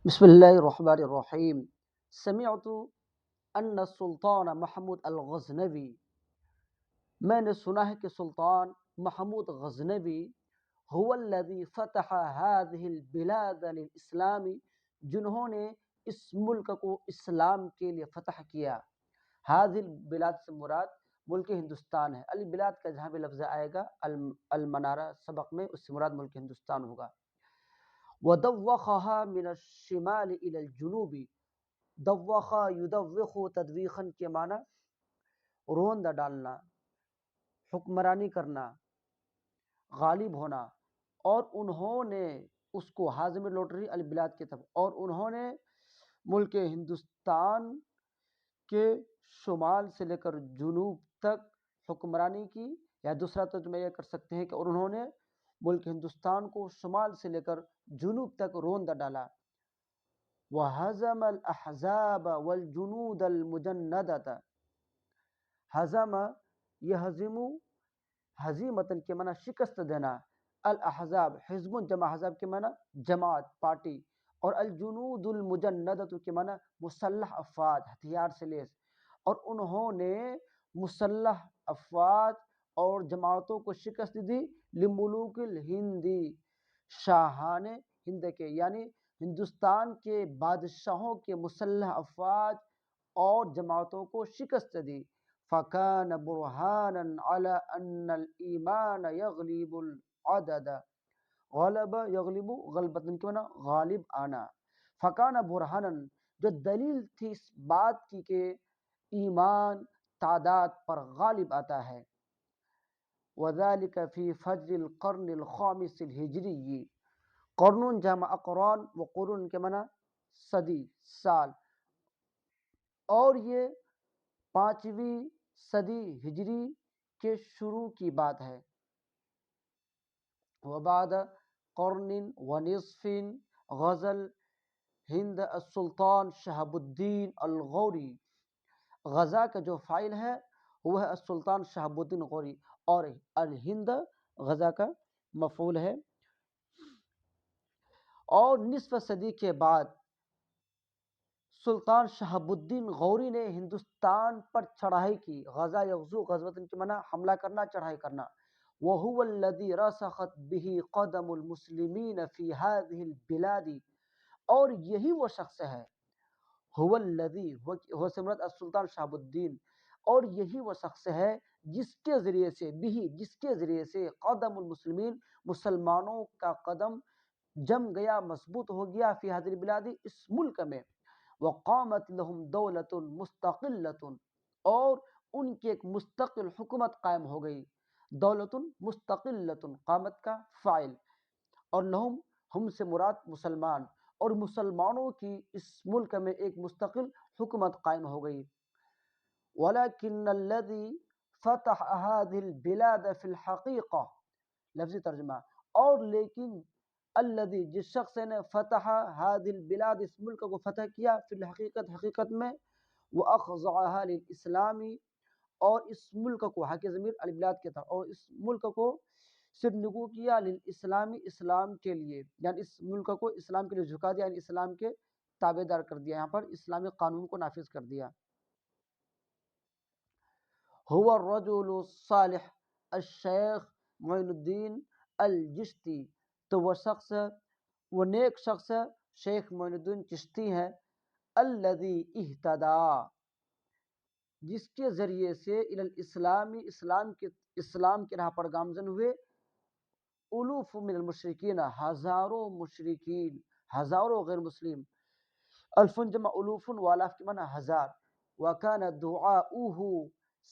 بسم اللہ الرحمن الرحیم سمعت ان السلطان محمود الغزنوی، میں نے سنا ہے کہ سلطان محمود غزنوی هو الذي فتح هذه البلاد للاسلام، جنہوں نے اس ملک کو اسلام کے لیے فتح کیا۔ هذه البلاد سے مراد ملک ہندوستان ہے۔ البلاد کا جہاں بھی لفظ آئے گا المنارہ سبق میں، اس سے مراد ملک ہندوستان ہوگا۔ وَدَوَّخَهَا مِنَ الشِّمَالِ إِلَى الْجُنُوبِ، دوخا یدوخ تدویخن کے معنی روندہ ڈالنا، حکمرانی کرنا، غالب ہونا، اور انہوں نے اس کو حاضم لوٹری البلاد کی طرف، اور انہوں نے ملک ہندوستان کے شمال سے لے کر جنوب تک حکمرانی کی، یا دوسرا ترجمہ یہ کر سکتے ہیں کہ اور انہوں نے ملک ہندوستان کو شمال سے لے کر جنوب تک روندہ ڈالا۔ وَهَزَمَ الْأَحْزَابَ وَالْجُنُودَ الْمُجَنَّدَةَ، ہزم یہزم ہزیمتن کے معنی شکست دینا، الاحزاب حزب جمع حزب کے معنی جماعت پارٹی، اور الجنود المجندۃ کے معنی مسلح افواج ہتھیار سے لیس، اور انہوں نے مسلح افواج اور جماعتوں کو شکست دی لملوک الہندی، شاہان ہند کے، یعنی ہندوستان کے بادشاہوں کے مسلح افواج اور جماعتوں کو شکست دی۔ فَكَانَ بُرْهَانًا عَلَىٰ أَنَّ الْإِيمَانَ يَغْلِبُ الْعَدَدَ، غلب یغلب غلبتن کے معنی غالب آنا۔ فَكَانَ بُرْهَانًا، جو دلیل تھی اس بات کی کہ ایمان تعداد پر غالب آتا ہے۔ وَذَلِكَ فِي فَجْرِ الْقَرْنِ الْخَامِسِ الْهِجْرِيِّ، قرن جمع اقران، وقرن کے معنی صدی سال، اور یہ 5ویں صدی ہجری کے شروع کی بات ہے۔ وبعد قرن ونصف غزل ہند السلطان شہاب الدین الغوری، غزہ کا جو فاعل ہے وہ ہے السلطان شہاب الدین غوری، اور الہند غزہ کا مفعول ہے۔ اور نصف صدی کے بعد سلطان شہاب الدین غوری نے ہندوستان پر چڑھائی کی۔ غزہ یغزو غزوۃ کے معنی حملہ کرنا، چڑھائی کرنا۔ وَهُوَ الَّذِي رَسَخَتْ بِهِ قَدَمُ الْمُسْلِمِينَ فِي هَذِهِ الْبِلَادِ، اور یہی وہ شخص ہے، هُوَ الَّذِي، وہ سے مراد السلطان شہاب الدین، اور یہی وہ شخص ہے جس کے ذریعے سے جس کے ذریعے سے قدم المسلمین، مسلمانوں کا قدم جم گیا، مضبوط ہو گیا، فی هذه البلاد، اس ملک میں، وقامت لهم دولت مستقلۃ، اور ان کی ایک مستقل حکومت قائم ہو گئی۔ دولت مستقلۃ قامت کا فاعل، اور لہم ہم سے مراد مسلمان، اور مسلمانوں کی اس ملک میں ایک مستقل حکومت قائم ہو گئی۔ ولكن الذي فتح هذه البلاد في الحقیقہ، لفظی ترجمہ، اور لیکن الذي، جس شخص نے فتح هذه البلاد، اس ملک کو فتح کیا، فی الحقیقت، حقیقت میں، واخضعها للاسلام، اور اس ملک کو، حق ضمیر البلاد کے طرف، اور اس ملک کو سرنگو کیا، للاسلام، اسلام کے لیے، یعنی اس ملک کو اسلام کے لیے جھکا دیا، یعنی اسلام کے تابع دار کر دیا، یہاں پر اسلامی قانون کو نافذ کر دیا۔ هو الرجل الصالح الشیخ معین الدین الجشتی، تو وہ شخص، وہ نیک شخص شیخ معین الدین چشتی ہے، الذی اہتدی، جس کے ذریعے سے الی الاسلام، اسلام کی راہ پر گامزن ہوئے، الوف من المشرکین، ہزاروں مشرکین، ہزاروں غیر مسلم، الفن جمع الوف، والاف کے معنی ہزار، وکان دعاؤہ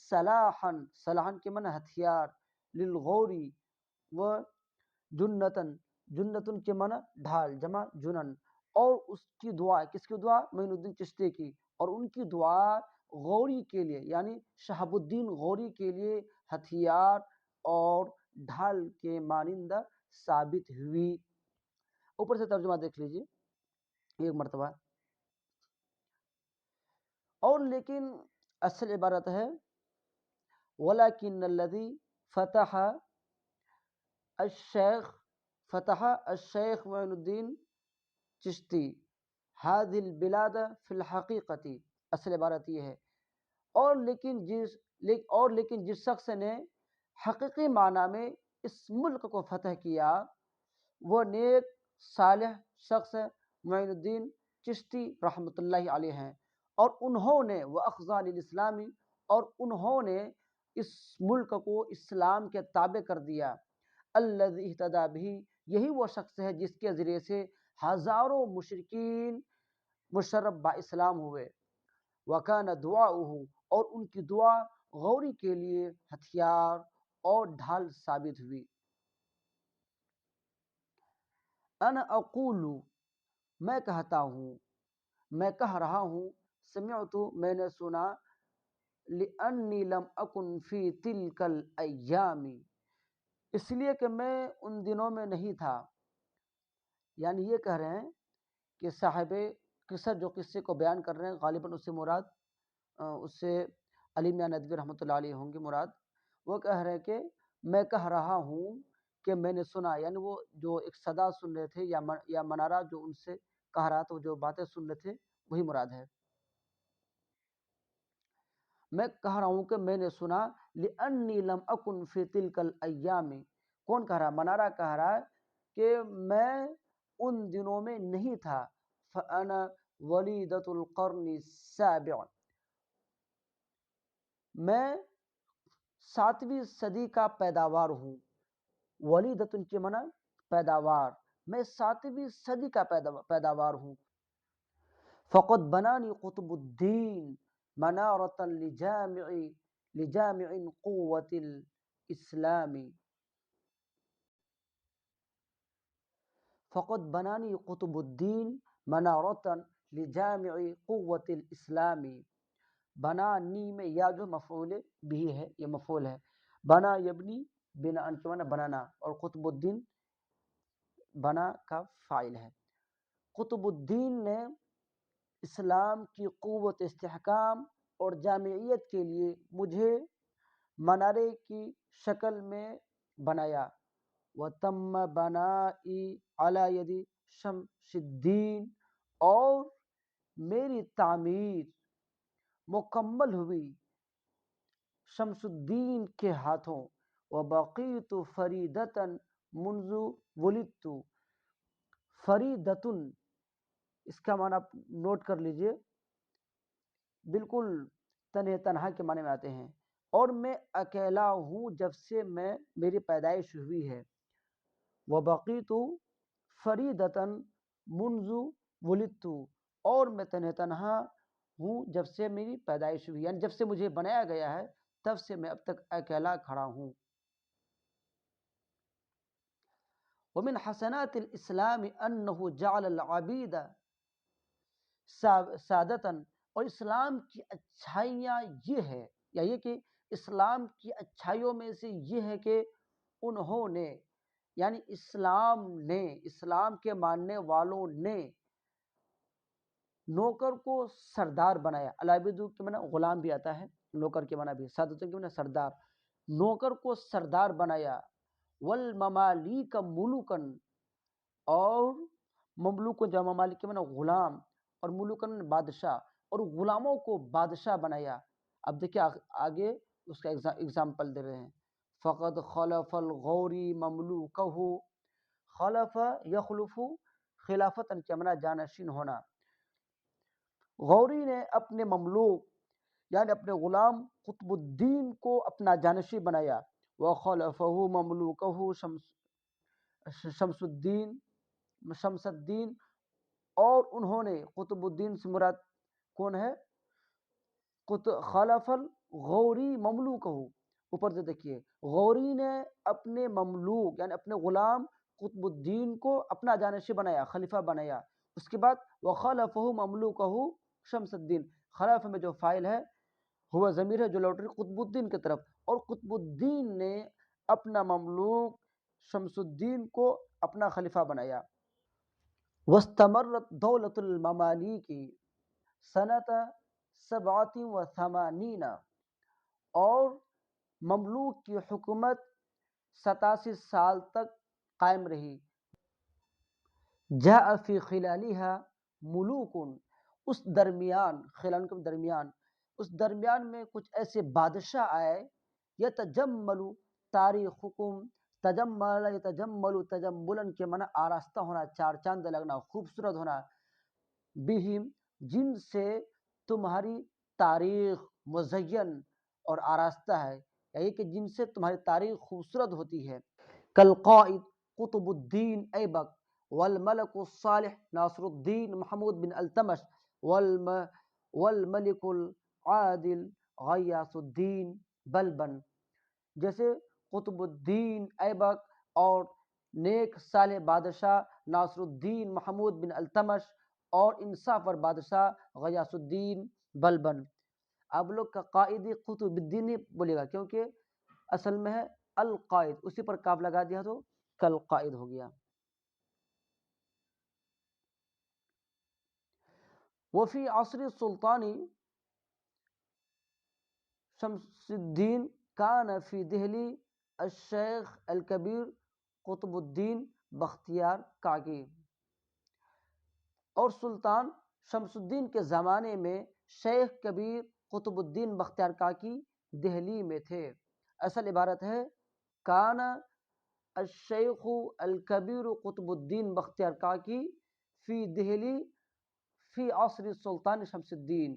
سلاحا، سلاحا کے معنی ہتھیار، للغوری، و جنتن، جنتن کے معنی ڈھال، جمع جنن، اور اس کی دعا، کس کی دعا؟ معین الدین چشتی کی، اور ان کی دعا غوری کے لیے، یعنی شہاب الدین غوری کے لیے ہتھیار اور ڈھال کے مانند ثابت ہوئی۔ اوپر سے ترجمہ دیکھ لیجیے ایک مرتبہ۔ اور لیکن اصل عبارت ہے وَلَكِنَّ الَّذِي فتح الشیخ معین الدین چشتی، هذه البلاد فی الحقیقت، اصل عبارت یہ ہے، اور لیکن جس شخص نے حقیقی معنی میں اس ملک کو فتح کیا وہ نیک صالح شخص معین الدین چشتی رحمۃ اللہ علیہ ہیں، اور انہوں نے وہ اخذال الاسلامی، اور انہوں نے اس ملک کو اسلام کے تابع کر دیا، الذی اہتدی بھی، یہی وہ شخص ہے جس کے ذریعے سے ہزاروں مشرکین مشرف با اسلام ہوئے، وکان دعاؤہ، اور ان کی دعا غوری کے لیے ہتھیار اور ڈھال ثابت ہوئی۔ انا اقول، میں کہتا ہوں، میں کہہ رہا ہوں، سمعت، میں نے سنا، لأنی لم اکن فی تلک الایام، اس لیے کہ میں ان دنوں میں نہیں تھا، یعنی یہ کہہ رہے ہیں کہ صاحب قصہ جو قصے کو بیان کر رہے ہیں غالباً اس سے مراد اس سے علی میاں ندوی رحمۃ اللہ علیہ ہوں گے مراد، وہ کہہ رہے ہیں کہ میں کہہ رہا ہوں کہ میں نے سنا، یعنی وہ جو ایک صدا سن رہے تھے یا منارہ جو ان سے کہہ رہا تھا، جو باتیں سن رہے تھے وہی مراد ہے۔ میں کہہ رہا ہوں کہ میں نے سنا، لأنی لم اکن فی تلک الایام، کون کہہ رہا ہے؟ منارہ کہہ رہا ہے کہ میں ان دنوں میں نہیں تھا، فانا ولیدۃ القرن السابع، میں 7ویں صدی کا پیداوار ہوں، ولیدۃ کے معنی پیداوار، میں 7ویں صدی کا پیداوار ہوں، فقد بنانی قطب الدین منارۃ لجامع قوت الاسلام، فقد بنانی قطب الدین منارۃ لجامع قوت الاسلام، بنا نی میں یا جو مفعول بھی ہے، یہ مفعول ہے، بنا یبنی بنا ان کے معنی بنانا، اور قطب الدین بنا کا فاعل ہے۔ قطب الدین نے اسلام کی قوت استحکام اور جامعیت کے لیے مجھے منارے کی شکل میں بنایا، وتم بنائی علی ید شمس الدین، اور میری تعمیر مکمل ہوئی شمس الدین کے ہاتھوں، وبقیت فریدۃ منذ ولدت، فریدۃ اس کا معنی آپ نوٹ کر لیجئے، بالکل تنہا کے معنی میں آتے ہیں، اور میں اکیلا ہوں جب سے میری پیدائش ہوئی ہے، وبقیت فریدۃ منذ ولدت، اور میں تنہا ہوں جب سے میری پیدائش ہوئی، یعنی جب سے مجھے بنایا گیا ہے تب سے میں اب تک اکیلا کھڑا ہوں۔ ومن حسنات الاسلام انہ جعل العبید سادتاً، اور اسلام کی اچھائیاں یہ ہے، یا یہ کہ اسلام کی اچھائیوں میں سے یہ ہے کہ انہوں نے، یعنی اسلام کے ماننے والوں نے نوکر کو سردار بنایا، العبید کے معنی غلام بھی آتا ہے، نوکر کے معنی بھی، سادتاً کے معنی سردار، نوکر کو سردار بنایا، والمماليك ملوکن، اور مملوک جو ممالک کے معنی غلام، اور ملوکن بادشاہ، اور غلاموں کو بادشاہ بنایا۔ اب دیکھیں آگے اس کا اگزامپل دے رہے ہیں، فقد خلف الغوری مملوکہ، خلف یخلف خلافتاً کے معنی جانشین ہونا، غوری نے اپنے مملوک یعنی اپنے غلام قطب الدین کو اپنا جانشین بنایا، وخلفہ مملوکہ شمس الدین، اور انہوں نے قطب الدین سے مراد کون ہے؟ خلف الغوری مملوکہ، اوپر سے دیکھیے، غوری نے اپنے مملوک یعنی اپنے غلام قطب الدین کو اپنا جانشین بنایا، خلیفہ بنایا، اس کے بعد وخلفہ مملوکہ شمس الدین، خلف میں جو فاعل ہے ہوا ضمیر ہے جو لوٹ رہی قطب الدین کی طرف، اور قطب الدین نے اپنا مملوک شمس الدین کو اپنا خلیفہ بنایا۔ واستمرت دولت المماليك سنۃ 87، اور مملوک کی حکومت 87 سال تک قائم رہی، جاء فی خلالها، ملوکن، اس درمیان، خلان کے درمیان، اس درمیان میں کچھ ایسے بادشاہ آئے، یتجمل تاریخکم، تجمل یتجمل تجملن کے معنی آراستہ ہونا، چار چاند لگنا، خوبصورت ہونا، بہم جن سے تمہاری تاریخ مزین اور آراستہ ہے، یعنی کہ جن سے تمہاری تاریخ خوبصورت ہوتی ہے، کالقائد قطب الدین ایبک، والملک الصالح ناصر الدین محمود بن التمش، والملک العادل غیاث الدین بلبن، جیسے قطب الدین ایبک اور نیک صالح بادشاہ ناصر الدین محمود بن التمش اور انصاف اور بادشاہ غیاث الدین بلبن۔ آپ لوگ کا قائد قطب الدین نہیں بولے گا، کیونکہ اصل میں ہے القائد، اسی پر کاف لگا دیا تو کل قائد ہو گیا۔ وفی عصر السلطان شمس الدین کان فی دہلی الشیخ الکبیر قطب الدین بختیار کاکی، اور سلطان شمس الدین کے زمانے میں شیخ کبیر قطب الدین بختیار کاکی دہلی میں تھے۔ اصل عبارت ہے کان الشیخ الکبیر قطب الدین بختیار کاکی فی دہلی فی عصر السلطان شمس الدین،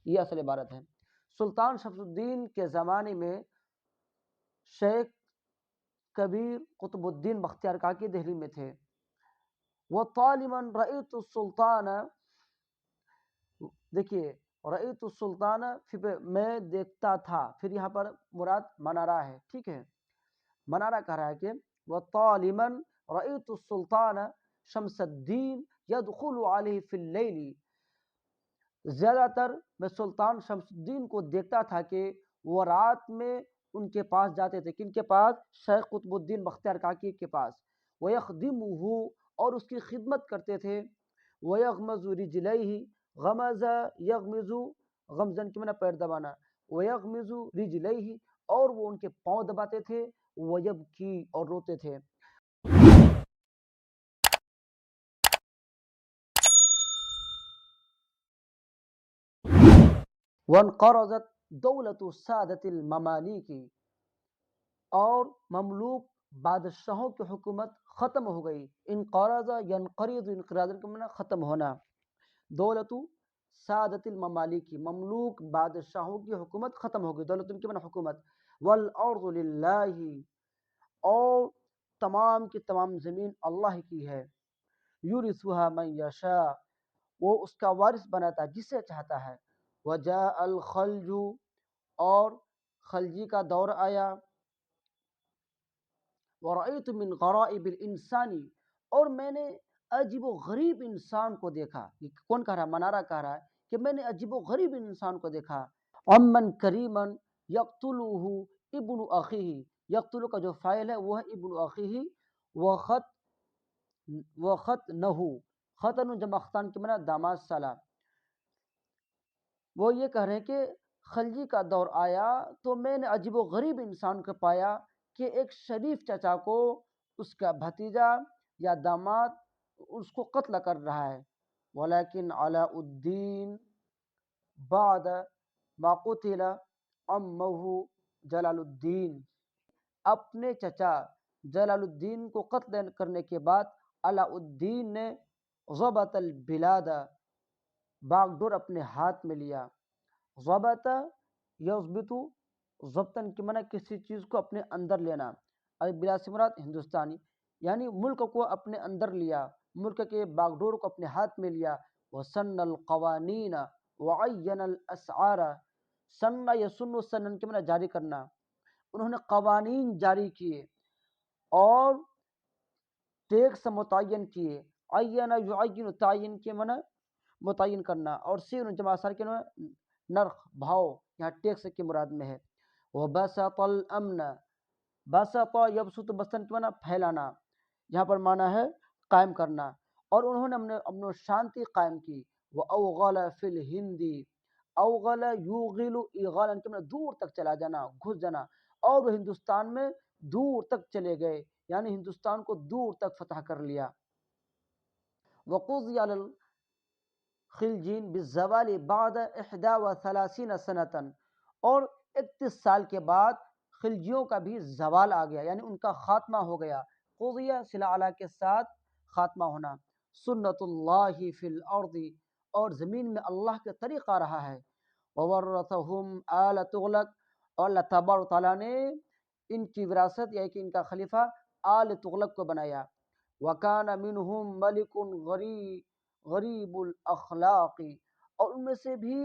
یہ اصل عبارت ہے۔ سلطان شمس الدین کے زمانے میں شیخ کبیر قطب الدین بختیار کاکی دہلی میں تھے۔ وطالما رأیت السلطان، دیکھیے رأیت السلطان میں دیکھتا تھا، پھر یہاں پر مراد منارہ ہے، ٹھیک ہے، منارہ کہہ رہا ہے کہ وطالما رأیت السلطان شمس الدین یدخل علیہ فی اللیل، زیادہ تر میں سلطان شمس الدین کو دیکھتا تھا کہ وہ رات میں ان کے پاس جاتے تھے، کن کے پاس؟ شیخ قطب الدین بختیار کاکی کے پاس، وَيَخْدِمُهُ، اور اس کی خدمت کرتے تھے، وَيَغْمَزُ رِجْلَيْهِ، غمز یغمز، غمزن کی معنی پیر دبانا، وَيَغْمِزُ رِجْلَيْهِ، اور وہ ان کے پاؤں دباتے تھے، وَيَبْكِي، اور روتے تھے۔ وانقرضت دولت سادت الممالک، اور مملوک بادشاہوں کی حکومت ختم ہو گئی۔ انقرض ینقرض، انقراض کا معنی ختم ہونا، دولت سادت الممالک، مملوک بادشاہوں کی حکومت ختم ہو گئی، دولت ان کی معنی حکومت، والارض للہ، اور تمام کی تمام زمین اللہ کی ہے، یورثها من یشاء، وہ اس کا وارث بناتا ہے جسے چاہتا ہے، وجاء الخلج، اور خلجی کا دور آیا، ورأیت من غرائب الانسان، اور میں نے عجیب و غریب انسان کو دیکھا، یہ کون کہہ رہا ہے؟ منارہ کہہ رہا ہے کہ میں نے عجیب و غریب انسان کو دیکھا، امن کریمن یقتلہ ابن اخیہ، یقتل کا جو فاعل ہے وہ ہے ابن اخیہ، وخط وختنہ، ختن جمع ختان کے معنی داماد سالہ، وہ یہ کہہ رہے ہیں کہ خلجی کا دور آیا تو میں نے عجیب و غریب انسان کو پایا کہ ایک شریف چچا کو اس کا بھتیجا یا داماد اس کو قتل کر رہا ہے، ولیکن علاء الدین بعد ما قتل عمہ جلال الدین، اپنے چچا جلال الدین کو قتل کرنے کے بعد علاء الدین نے ضبط البلاد، باغ ڈور اپنے ہاتھ میں لیا، ضبط یضبط، ضبطن کی معنی کسی چیز کو اپنے اندر لینا، البلاد سے مراد ہندوستانی، یعنی ملک کو اپنے اندر لیا، ملک کے باغ ڈور کو اپنے ہاتھ میں لیا، وسن القوانین وعین الاسعار، سن یسن، سنن کے معنی جاری کرنا، انہوں نے قوانین جاری کیے اور ٹیکس متعین کیے، عین یعین، تعین کے معنی متعین کرنا، اور سین جمع اثر کے معنی نرخ بھاؤ، یہاں ٹیکس کی مراد میں ہے، وبسط الامن، بسط یبسط بسطن کے معنی پھیلانا، یہاں پر معنی ہے قائم کرنا، اور انہوں نے امن و شانتی قائم کی، واوغل فی الہند، اوغل یوغل ایغالا کے معنی دور تک چلا جانا، گھس جانا، اور وہ ہندوستان میں دور تک چلے گئے، یعنی ہندوستان کو دور تک فتح کر لیا، وقضی علی خلجین بالزوال بعد 31 سنتن، اور 31 سال کے بعد خلجیوں کا بھی زوال آ گیا، یعنی ان کا خاتمہ ہو گیا۔ قضیہ صلہ علیہ کے ساتھ خاتمہ ہونا۔ سنت اللہ فی الارض، اور زمین میں اللہ کا طریقہ رہا ہے۔ وورثہم آل تغلق، اور اللہ تبارک و تعالیٰ نے ان کی وراثت یعنی کہ ان کا خلیفہ آل تغلق کو بنایا۔ وکان منہم ملک غریب الاخلاق، اور ان میں سے بھی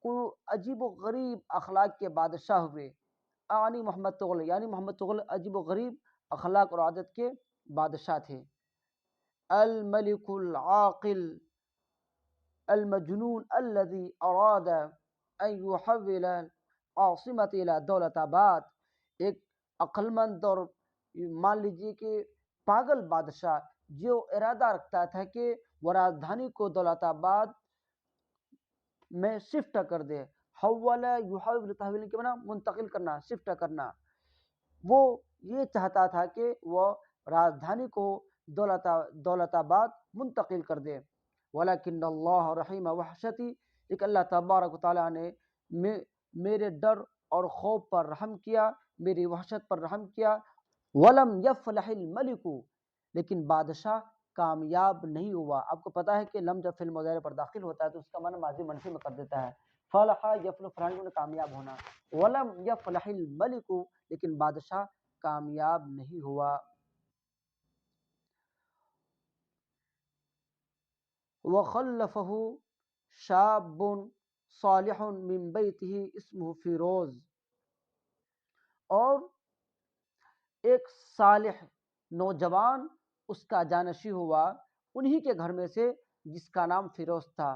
کوئی عجیب و غریب اخلاق کے بادشاہ ہوئے۔ آنی محمد تغلق، یعنی محمد تغلق عجیب و غریب اخلاق اور عادت کے بادشاہ تھے۔ الملک العاقل المجنون الذي اراد ان يحول عاصمت الى دولت آباد، ایک عقل مند اور مان لیجیے کہ پاگل بادشاہ جو ارادہ رکھتا تھا کہ وہ راجدھانی کو دولت آباد میں شفٹ کر دے۔ حول یحول، تحویل کے معنی منتقل کرنا، شفٹ کرنا۔ وہ یہ چاہتا تھا کہ وہ راجدھانی کو دولت آباد منتقل کر دے۔ ولیکن اللہ رحیم وحشتی، لیکن اللہ تبارک و تعالیٰ نے میرے ڈر اور خوف پر رحم کیا، میری وحشت پر رحم کیا۔ ولم یفلح الملک، لیکن بادشاہ کامیاب نہیں ہوا۔ آپ کو پتا ہے کہ لم جب فعل مضارع پر داخل ہوتا ہے تو اس کا معنی ماضی منفی میں کر دیتا ہے۔ فلح یفلح، فلاں نے کامیاب ہونا۔ ولم یفلح الملک، لیکن بادشاہ کامیاب نہیں ہوا۔ وخلفہ شاب صالح من بیتہ اسمہ فیروز، اور ایک صالح نوجوان اس کا جانشین ہوا انہی کے گھر میں سے جس کا نام فیروز تھا۔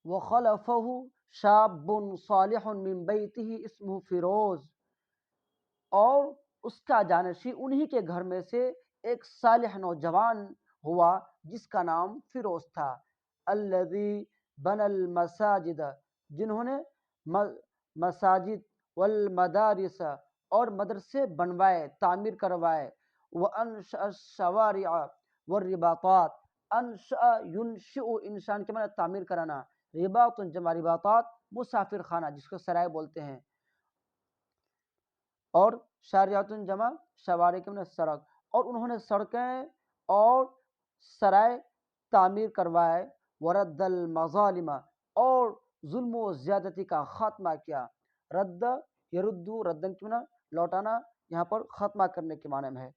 وخلفہ شاب صالح من بیتہ اسمہ فیروز، اور اس کا جانشین انہی کے گھر میں سے ایک صالح نوجوان ہوا جس کا نام فیروز تھا۔ الذی بنى المساجد، جنہوں نے مساجد والمدارس، اور مدرسے بنوائے، تعمیر کروائے۔ وانشأ الشوارع والرباطات، انشأ ینشئ، انشان کے معنی تعمیر کرانا، رباط جمع رباطات مسافر خانہ جس کو سرائے بولتے ہیں، اور شارعات جمع شوارع کے معنی سڑک، اور انہوں نے سڑکیں اور سرائے تعمیر کروائے۔ ورد المظالم، اور ظلم و زیادتی کا خاتمہ کیا۔ رد یردو، ردن کے معنی لوٹانا، یہاں پر خاتمہ کرنے کے معنی میں ہے۔